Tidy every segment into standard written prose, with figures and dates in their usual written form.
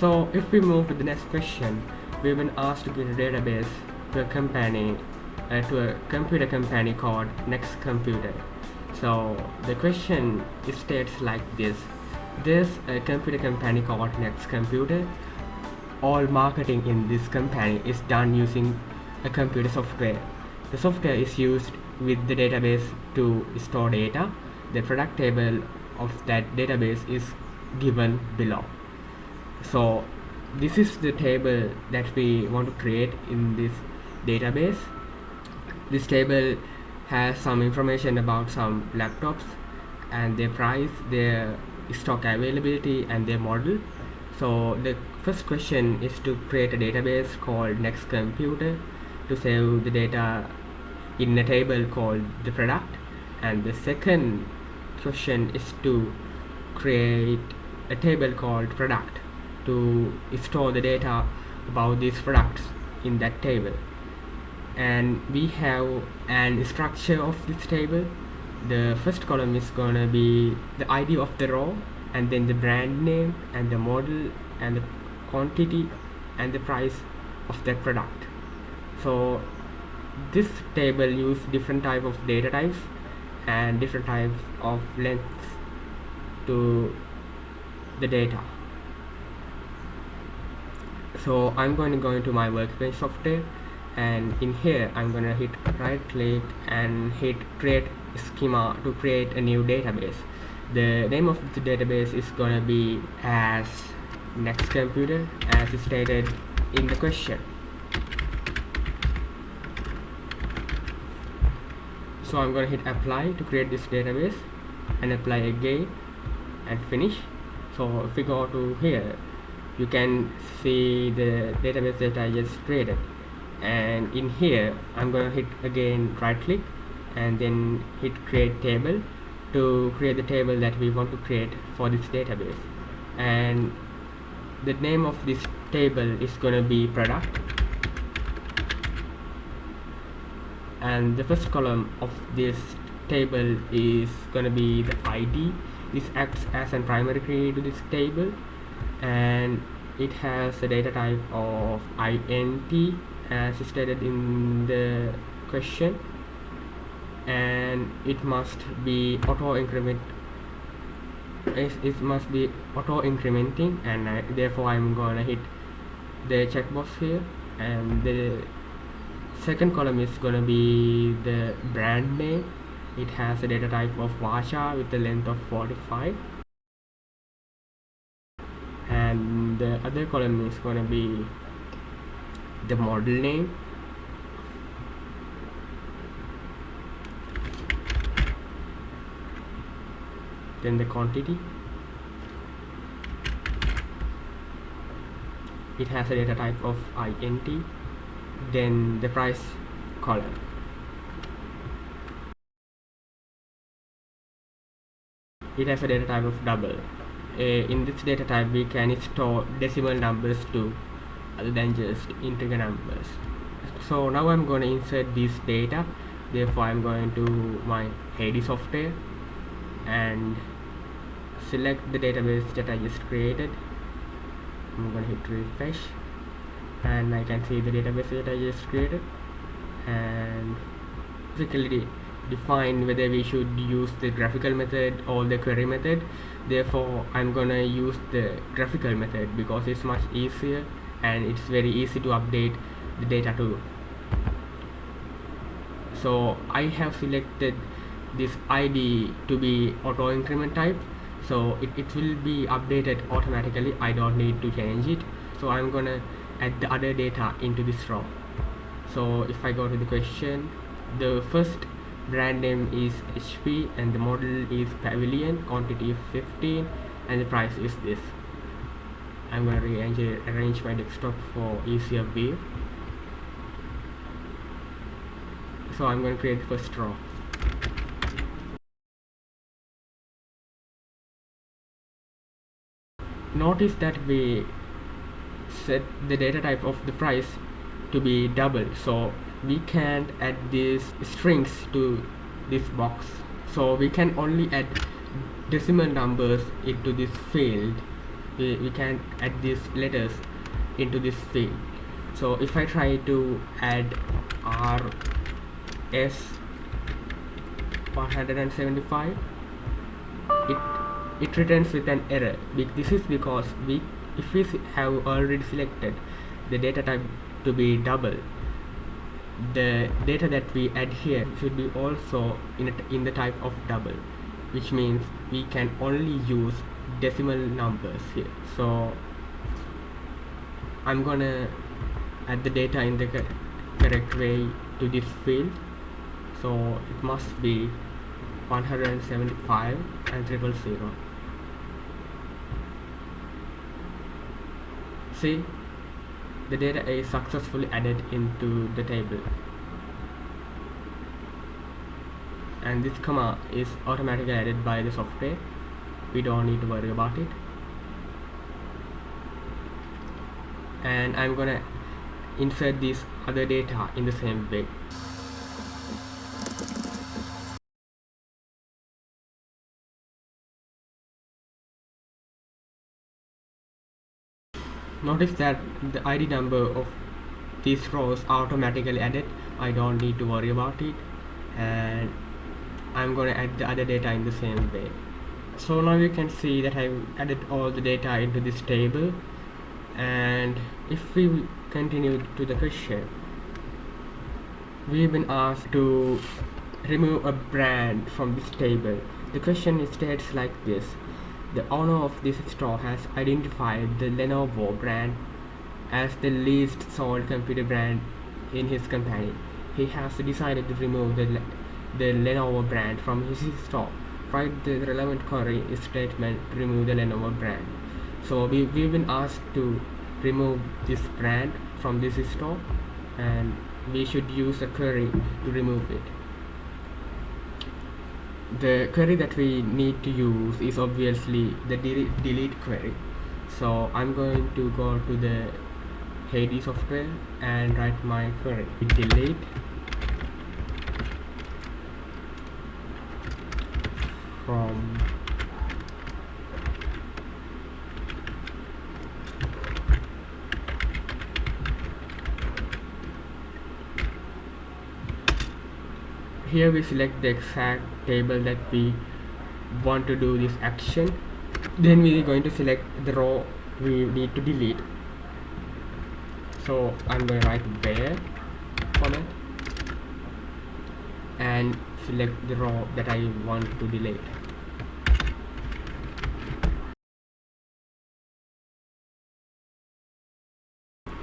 So if we move to the next question, we've been asked to create a database to a company, to a computer company called Next Computer. So the question states like this: there's a computer company called Next Computer. All marketing in this company is done using a computer software. The software is used with the database to store data. The product table of that database is given below. So this is the table that we want to create in this database. This table has some information about some laptops and their price, their stock availability, and their model. So the first question is to create a database called Next Computer to save the data in a table called the product, and the second question is to create a table called product to store the data about these products in that table. And we have an structure of this table. The first column is gonna be the ID of the row, and then the brand name and the model and the quantity and the price of that product. So this table use different type of data types and different types of lengths to the data. So I'm going to go into my workbench software, and in here I'm going to hit right click and hit create schema to create a new database. The name of the database is going to be as Next Computer, as stated in the question. So I'm going to hit apply to create this database, and apply again and finish. So if we go to here, you can see the database that I just created, and in here I'm going to hit again right click and then hit create table to create the table that we want to create for this database. And the name of this table is going to be product, and the first column of this table is going to be the ID. This acts as a primary key to this table, and it has a data type of int as stated in the question, and it must be auto incrementing, and therefore I'm gonna hit the checkbox here. And the second column is gonna be the brand name. It has a data type of Vacha with a length of 45, and the other column is going to be the model name, then the quantity. It has a data type of int, then the price column. It has a data type of double. In this data type we can store decimal numbers too, other than just integer numbers. So now I'm going to insert this data. Therefore I'm going to my AD software and select the database that I just created. I'm going to hit refresh, and I can see the database that I just created, and basically define whether we should use the graphical method or the query method. Therefore I'm gonna use the graphical method because it's much easier and it's very easy to update the data too. So I have selected this ID to be auto increment type, so it will be updated automatically. I don't need to change it. So I'm gonna add the other data into this row. So if I go to the question, the first brand name is HP, and the model is Pavilion, quantity is 15, and the price is this. I'm going to arrange my desktop for easier view. So I'm going to create the first row. Notice that we set the data type of the price to be double, so we can't add these strings to this box. So we can only add decimal numbers into this field. we can add these letters into this field. So if I try to add RS 175, it it returns with an error. This is because if we have already selected the data type to be double, the data that we add here should be also in the type of double, which means we can only use decimal numbers here. So I'm gonna add the data in the correct way to this field. So it must be 175 and 000. See, the data is successfully added into the table, and this comma is automatically added by the software. We don't need to worry about it. And I'm gonna insert this other data in the same way. Notice that the ID number of these rows are automatically added. I don't need to worry about it, and I'm going to add the other data in the same way. So now you can see that I've added all the data into this table, and if we continue to the question, we've been asked to remove a brand from this table. The question states like this: the owner of this store has identified the Lenovo brand as the least sold computer brand in his company. He has decided to remove the Lenovo brand from his store. Write the relevant query statement to remove the Lenovo brand. So we've been asked to remove this brand from this store, and we should use a query to remove it. The query that we need to use is obviously the delete query. So I'm going to go to the Hades software and write my query: delete from here. We select the exact table that we want to do this action. Then we are going to select the row we need to delete. So I'm going to write where format and select the row that I want to delete.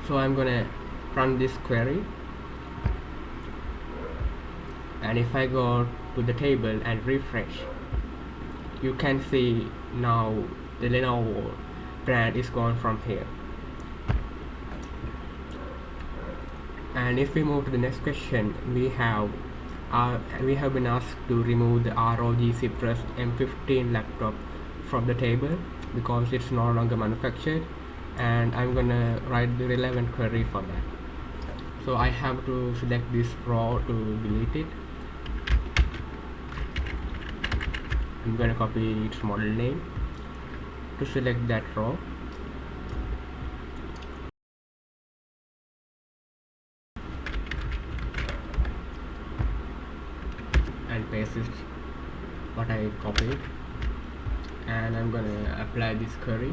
So I'm gonna run this query, and if I go to the table and refresh, you can see now the Lenovo brand is gone from here. And if we move to the next question, we have been asked to remove the ROG Cypress M15 laptop from the table because it's no longer manufactured, and I'm gonna write the relevant query for that. So I have to select this row to delete it. I'm gonna copy its model name to select that row, and paste it what I copied, and I'm gonna apply this query.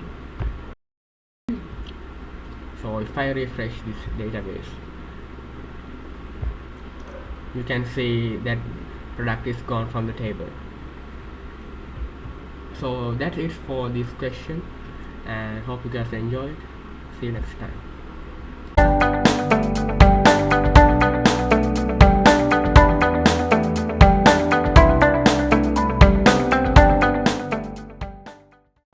So if I refresh this database, you can see that product is gone from the table. So that's it for this question, and hope you guys enjoyed. See you next time.